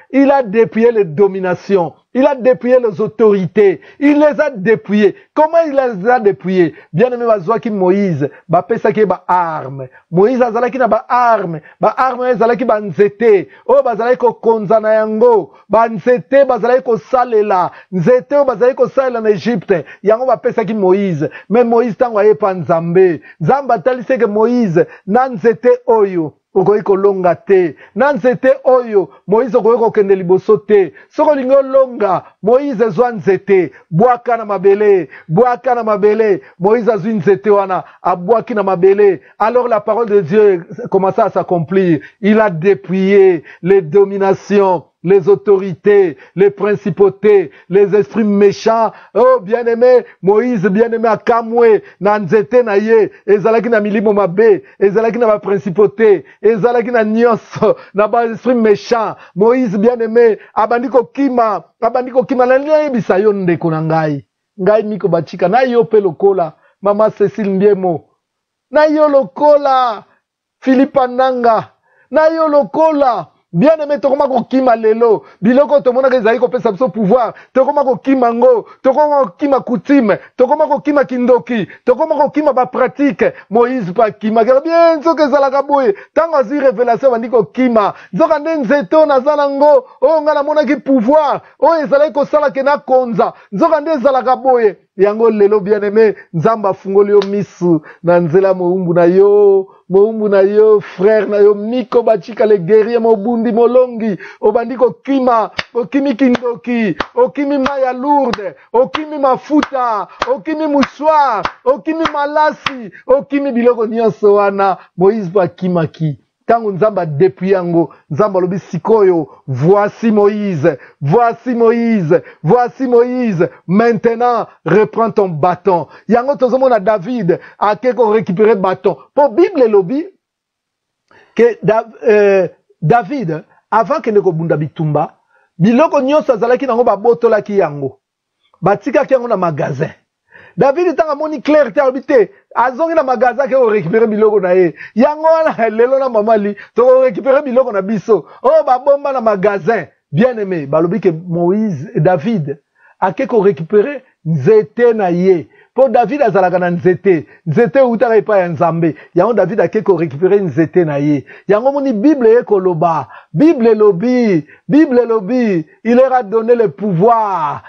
il a dépouillé les dominations, il a dépouillé les autorités, il les a dépouillés. Comment il les a dépouillés? Bien-aimé, bazwaki Moïse, ba pesaki ba arme. Moïse azalaki na ba arme azalaki ba nzete. O bazalaki ko konzana yango, ba nzete bazalaki ko salela, nzete o bazalaki ko salela en Égypte. Yango ba pesaki Moïse. Mais Moïse tango aye pa Nzambe. Nzamba talise ke Moïse na nzete oyo. Okoki kolonga te na nzete oyo Moïse okoki kokende liboso te soko lingi olonga Moïse ezwa nzete bwaka na mabele Moïse azwi nzete wana abwaki na mabele. Alors la parole de Dieu commença à s'accomplir. Il a dépouillé les dominations, les autorités, les principautés, les esprits méchants. Oh bien-aimé, Moïse bien-aimé akamwe na nzete na ye ezalaki na milimo mabe, ezalaki na ba principauté, ezalaki na nyonso na ba esprits méchants. Moïse bien-aimé abandiko kima na yebisa yo ndeko na ngai miko bachika na yo pe lokola mama Cécile Mbiemo, na yo lokola Philippe Nanga, na yo lokola bien-aimé tokoma ko kima lelo biloko tomona ke ezali ko pesa biso pouvoir, tokoma ko kima ngo, tokoma ko kima coutume, tokoma ko kima kindoki, tokoma ko kima ba pratique. Moïse pa kima bien nzoka ezalaka boye tango azwi révélation bandi ko kima nzoka nde nzeto nazala ngo o nga na mona ki pouvoir o ezalaki ko sala ke na konza nzoka nde ezalaka boye. Yango lelo bien-aimé Nzamba afungoli yo misu na nzela moumbu na yo frère na yo miko bachika le guerrier mobundi molongi obandiko kima okimi kindoki okimi maya lourde okimi mafuta okimi mouchoir okimi malasi okimi biloko nyonso wana Moïse ba kimaki. Tango Nzamba depuis yango Nzamba lobi sikoyo, voici Moïse, maintenant reprends ton bâton. Yango tozomona David a quelque récupérer bâton. Pour Bible lobi que David avant que ne ko bunda bitumba biloko nyonso azalaki nango babotolaki yango batikaki yango na magasin. David tanga moni clair te habité azongi na magasin ke récupérer biloko na ye yango wana lelo na mamali to récupérer biloko na biso oh ba bomba na magasin. Bien-aimé balobi que Moïse David a ke récupérer nzete na ye. Pour David azalaka na nzete utaka epa ya Nzambe yango David a ke récupérer nzete na ye yango moni Bible ekoloba Bible lobi il leur a donné le pouvoir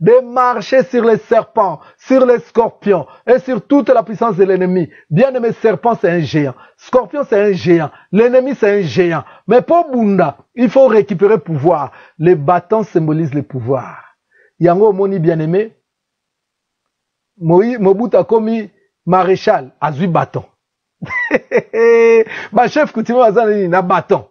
de marcher sur les serpents, sur les scorpions et sur toute la puissance de l'ennemi. Bien-aimé, serpent c'est un géant, scorpion c'est un géant, l'ennemi c'est un géant, mais pour Bunda il faut récupérer pouvoir. Les bâtons symbolisent le pouvoir. Yango moni bien-aimé Mobutu a commis maréchal, azui bâton. Ma chef coutumier azali na bâton.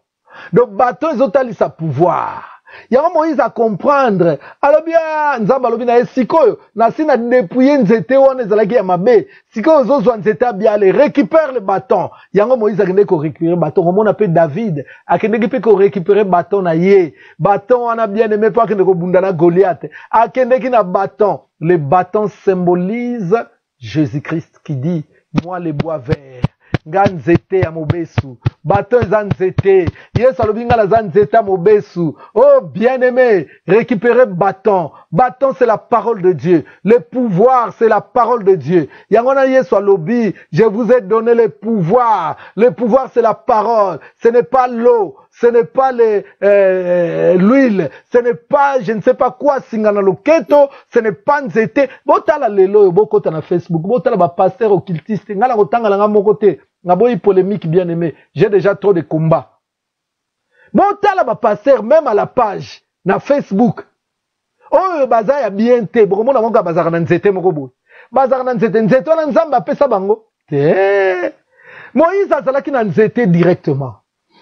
Donc bâton ils ont ali sa pouvoir. Y'a Moïse à comprendre. Alors bien, nzamba lobi na sikoyo, na sina dépouiller nzete wana ezalaki ya mabe. Sikoyo zozwa nzete bien les récupère le bâton. Y'a Moïse a kende ko récupérer bâton. Comment on appelle David? A kende ki pe ko récupérer bâton na ye. Bâton on a bien aimé pas kende ko bunda na Goliath. A kende ki na bâton. Le bâton symbolise Jésus-Christ qui dit moi les bois verts. Nganzete ya mobesu. Bâton zanzete. Yes alobinga la zanzete ya mobesu. Oh bien-aimé, récupérez bâton. Bâton c'est la parole de Dieu. Le pouvoir c'est la parole de Dieu. Yangona yesu alobi, je vous ai donné le pouvoir. Le pouvoir c'est la parole. Ce n'est pas l'eau. Ce n'est pas l'huile, ce n'est pas, je ne sais pas quoi, singana loketo, ce n'est pas nzete. Botala lelo, bokota na Facebook, botala ba pasteur occultiste, ngala kotanga nga mokote, ngaboyi polémique bien aimé. J'ai déjà trop de combats. Botala ba pasteur même à la page na Facebook. Oh baza ya bien te, bokomona monga bazaka na nzete moko boy. Bazaka na nzete, nzete wana nzamba pesa bango. Moïse azalaki na nzete directement.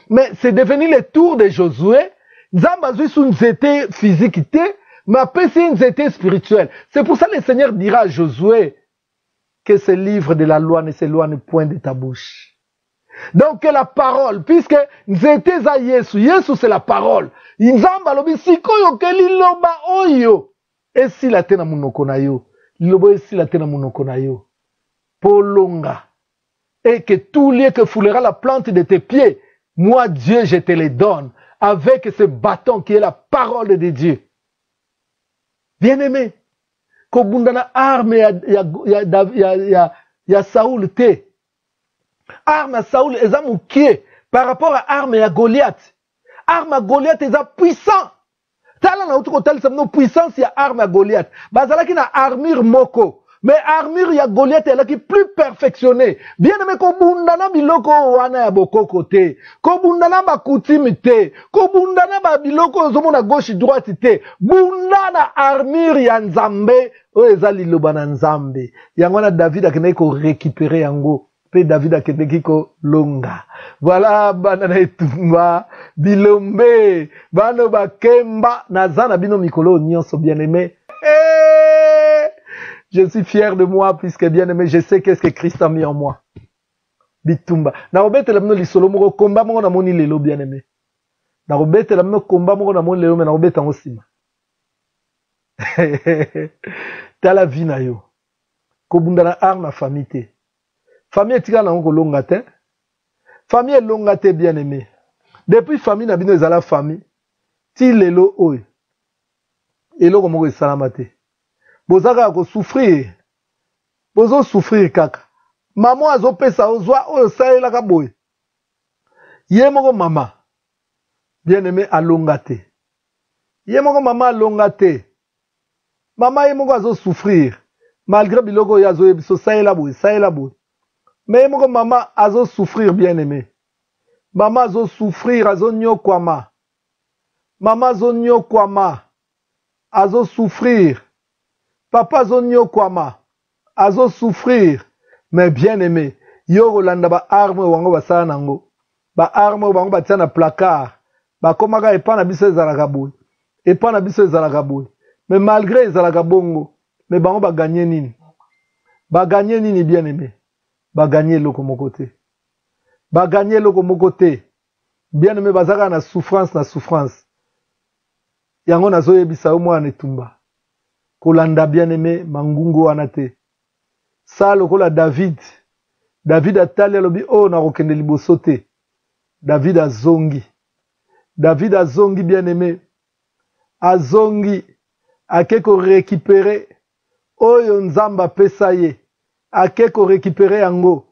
Mais c'est devenu le tour de Josué. Nzamba zui sou nzete physique, mais après c'est une nzete spirituelle. C'est pour ça que le Seigneur dira à Josué que ce livre de la loi ne s'éloigne point de ta bouche. Donc la parole, puisque nzete za Yesu, Yesu c'est la parole. Nzamba lobi sikoyo ke liloba oyo. Esi la tena munoko na yo. Liloba esi la tena munoko na yo. Polonga. Et que tout lieu que foulera la plante de tes pieds, moi, Dieu, je te les donne avec ce bâton qui est la parole de Dieu. Bien-aimé, kobundana arme ya Saoul te. Arme à Saoul, eza moukie par rapport à arme ya Goliath. Arme à Goliath, eza puissant. Tala na utuko tali samno puissance ya arme à Goliath. Bazalaki na armure moko. Mais armure ya Goliath elle qui plus perfectionnée. Bien aimé ko bundana biloko wana ya bokoko te. Ko bundana ba kutimi te. Ko bundana ba biloko zomona gauche droite te. Bundana armure ya Nzambe o ezali loba na Nzambe. Yango na David akene ko récupérer yango. Pe David akene ko longa. Voilà banana etumba bilombe bano bakemba nazana bino mikolo nyonso bien aimé. Je suis fier de moi, puisque bien aimé, je sais qu'est-ce que Christ a mis en moi. Bitumba. Na robete la mno li solo moko komba moko na moni lelo bien aimé. Na robete la mno komba moko na moni lelo mais na robete en sima. T'as la vie na yo. Kobunda na arme famille te. Famille etika na ngo longa te. Famille longa te bien aimé. Depuis famille na bino ezala famille. Ti lelo oy. Eloko moko esalama te. Bozaka ko souffrir. Bozo souffrir kaka. Maman azo pesa ozwa oyo saela ka boy. Ye moko mama. Bien aimé alonga te. Ye moko mama alonga te. Mama ye moko azo souffrir. Malgré biloko yazo yebiso saela boy, saela boy. Mais ye moko mama azo souffrir bien aimé. Mama azo souffrir azo nyokwama. Mama azo nyokwama. Azo souffrir. Papa zonyo kwama, azo souffrir, mais bien aimé, yo rolanda ba arme wango basala nango, ba arme wango batia na placard, ba komaka epa na biso ezalaka boy, epa na biso ezalaka boy, mais malgré ezalaka bongo, mais bango ba gagner nini? Ba gagner nini bien aimé? Ba gagner loko moko te. Ba gagner loko moko te. Bien aimé bazaka na souffrance. Yango nazo yebisa omwa netumba. Kolanda bien aimé mangungo anate. Ça lokola David. David atali alobi oh na rokende liboso te. David azongi. David azongi bien aimé. Azongi akeko récupérer oyo nzamba pesa ye. Akeko récupérer yango.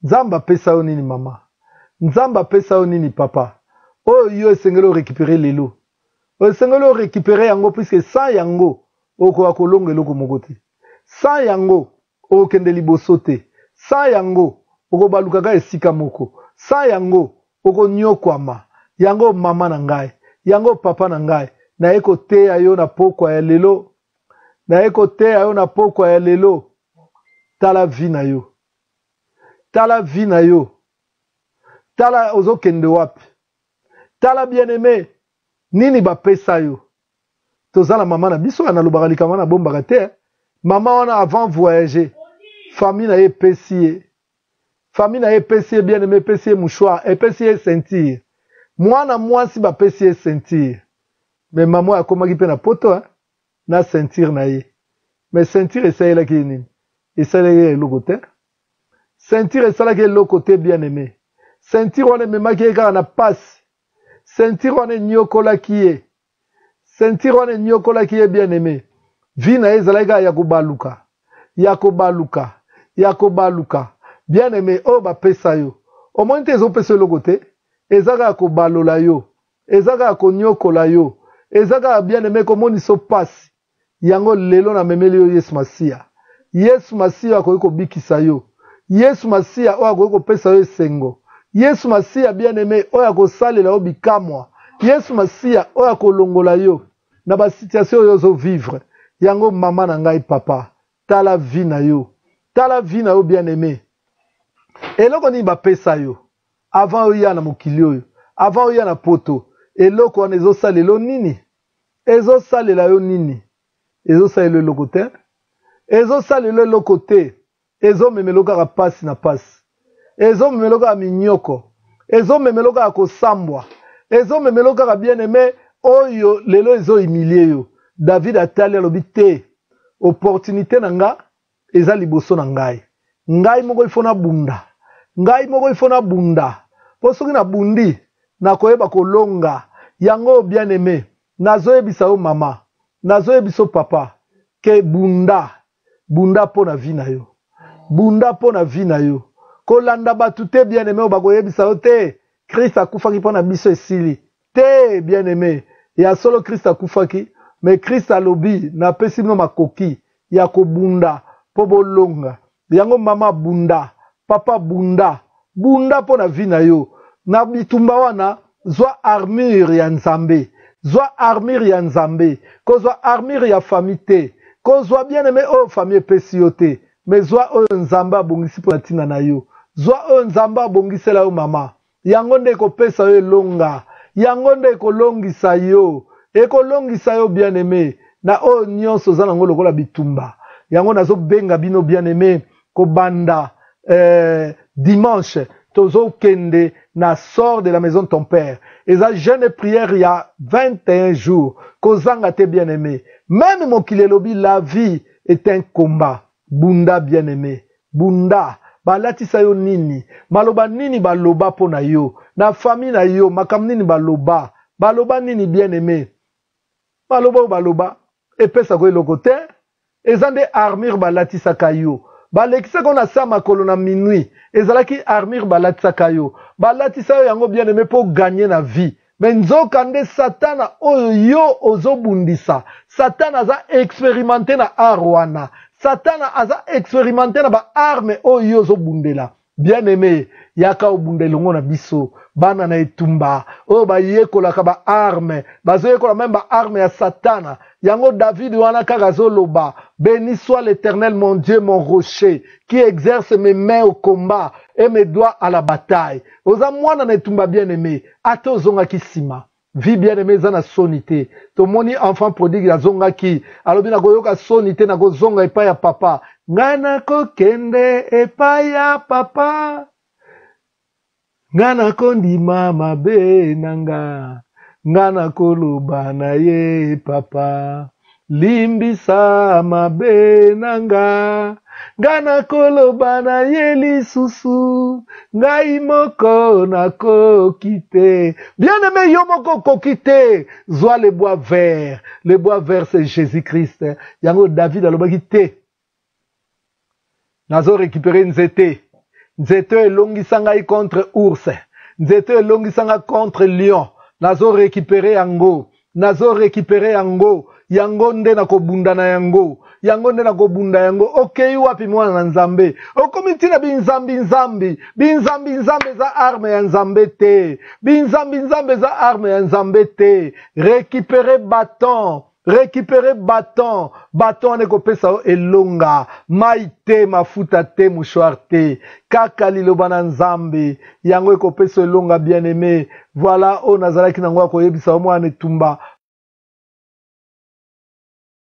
Nzamba pesa yo nini mama. Nzamba pesa yo nini papa. Oyo esengelo récupérer lelo. Esengelo récupérer yango puisque sans yango oko akolonga eloko moko te. Sans yango okende liboso te. Sans yango oko balukaka esika moko. Sans yango oko nyokwama. Yango mama na ngai. Yango papa na ngai. Na eko te ayo na pokwa ya lelo. Na eko te ayo na pokwa ya lelo. tala vie na yo. Tala vie na yo. Tala ozo kende wapi. Tala bien-aimé. Nini ba pesa yo. Tozala maman na biso na lobaka likama na bombaka te. Maman wana avant voyager. Famille na ye pesi. Famille na ye pesi bien-aimé pesi mouchoir et pesi sentir. Mwana mwasi ba pesi sentir. Mais maman a komaki pe na poto na sentir na ye. Mais sentir essaye ki nini. Essaye le côté. Sentir essaye le côté bien-aimé. Sentir wana memaki eka na passe. Sentir wana nyokola kiye. Sentir wana nyokola kiye bien-aimé. Vina ezalaga yakobaluka. Yakobaluka. Yakobaluka. Bien-aimé, oh ba pesa yo. Au moins te zo pesa le côté. Ezaka yakobalola yo. Ezaka yakonyokola yo. Ezaka bien-aimé komoni so passe. Yango lelo na memeli yo Yesu Masia. Yesu Masia akoyeko bikisa yo. Yesu Masia o akoyeko pesa yo esengo. Yesu Masia bien-aimé o akosalela yo bikamwa. Yesu Masia o akolongola yo na ba situation yo zo vivre. Yango mama na ngai papa, tala vie na yo. Tala vie na yo bien-aimé. Eloko ni ba pesa yo. Avant o ya na mokili yo. Avant o ya na poto. Eloko wana ezo salelo nini? Ezo salela yo nini? Ezo salelo eloko te. Ezo salelo eloko te. Ezo memeloka ka pasi na pasi. Ezo memeloka ka minyoko. Ezo memeloka ka kosambwa. Ezo memeloka ka bien-aimé oyo lelo ezo humilie yo. David atali alobi te. Opportunité na nga eza liboso na ngai. Ngai moko ifona bunda. Ngai moko ifona bunda. Po soki na bundi na koyeba kolonga. Yango bien-aimé nazoyebisa yo mama. Nazoyebisa papa ke bunda. Bunda po na vie na yo. Bunda po na vie na yo. Kolanda batu te bien-aimé obakoyebisa yo te. Christ akufaki po na biso esili. Te bien-aimé. Ya solo Christ akufaki. Mais Christ alobi na pesi bino makoki. Ya ko bunda po bolonga. Yango mama bunda. Papa bunda. Bunda po na vie na yo. Na bitumba wana zwa armure ya nzambe. Zwa armure ya nzambe. Ko zwa armure ya famille te. Ko zwa bien-aimé o famille pesi yo te. Mais zwa o nzamba abongisi po na tina na yo. Zwa o nzamba abongisela yo mama. Yango nde kopesa yo elonga. Yango nde kolongisa yo. Ekolongisa yo bien-aimé. Na o nyonso za nango lokola bitumba. Yango nazo benga bino bien-aimé. Ko banda dimanche. Tozo kende na sort de la maison de ton père. Et ça jeûne et prière il y a 21 jours. Kozanga te bien-aimé. Même mon kilelobi, la vie est un combat. Bunda bien-aimé. Bunda. Balatisa yo nini. Maloba nini baloba po na yo. Na famille na yo. Makam nini baloba. Baloba nini bien-aimé. Baloba ou baloba. Epesa ko eloko te. Ezande armure balatisa kayo. Balekisa qu'on a ça ma colonna minuit. Ezalaki armure balatisa kayo. Balatisa yo yango bien-aimé pour gagner na vie. Mais nzokande satana oyo ozobundisa. Satana aza expérimenté na arwana. Satana aza expérimenté na ba arme oyo ozobundela. Bien-aimé, yaka obundelongo na biso. Bana na etumba. O ba yekolaka ba arme. Bazo yekola même ba arme ya satana. Yango David wana kaka zoloba. Béni soit l'Éternel mon Dieu, mon rocher, qui exerce mes mains au combat et mes doigts à la bataille. Oza mwana na etumba bien-aimé. Ate ozonga kisima. Vie bien-aimé zana sonité. Tomoni enfant prodigue ya zonga ki. Alobi na goyoka sonité na go zonga epa ya papa. Ngana ko kende epa ya papa. Ngana kondi mama be nanga. Ngana koloba na ye papa. Limbisa mabe nanga. Ngana koloba na ye lisusu. Ngai moko na kokite. Bien-aimé, yo moko kokite. Zwa le bois vert. Le bois vert c'est Jésus-Christ. Yango David alobaki te. Nazo récupérer nzete. Nzete elongisa ngai contre ours. Nzete elongisa ngai contre lion. Nazo récupérer yango. Nazo récupérer yango. Yango nde na kobunda na yango. Yango nde na kobunda yango. Okay wapi mwana na nzambe. Okomiti na binzambi nzambi. Binzambi nzambe za arme ya nzambe te. Binzambi nzambe za arme ya nzambe te. Récupérer bâton. récupérer bâton wana ekopesa yo elonga, mai te, mafuta te, mouchoir te, kaka liloba na Nzambe yango ekopesa elonga bien aimé. Voilà o nazalaki nango akoyebisa yo mwana etumba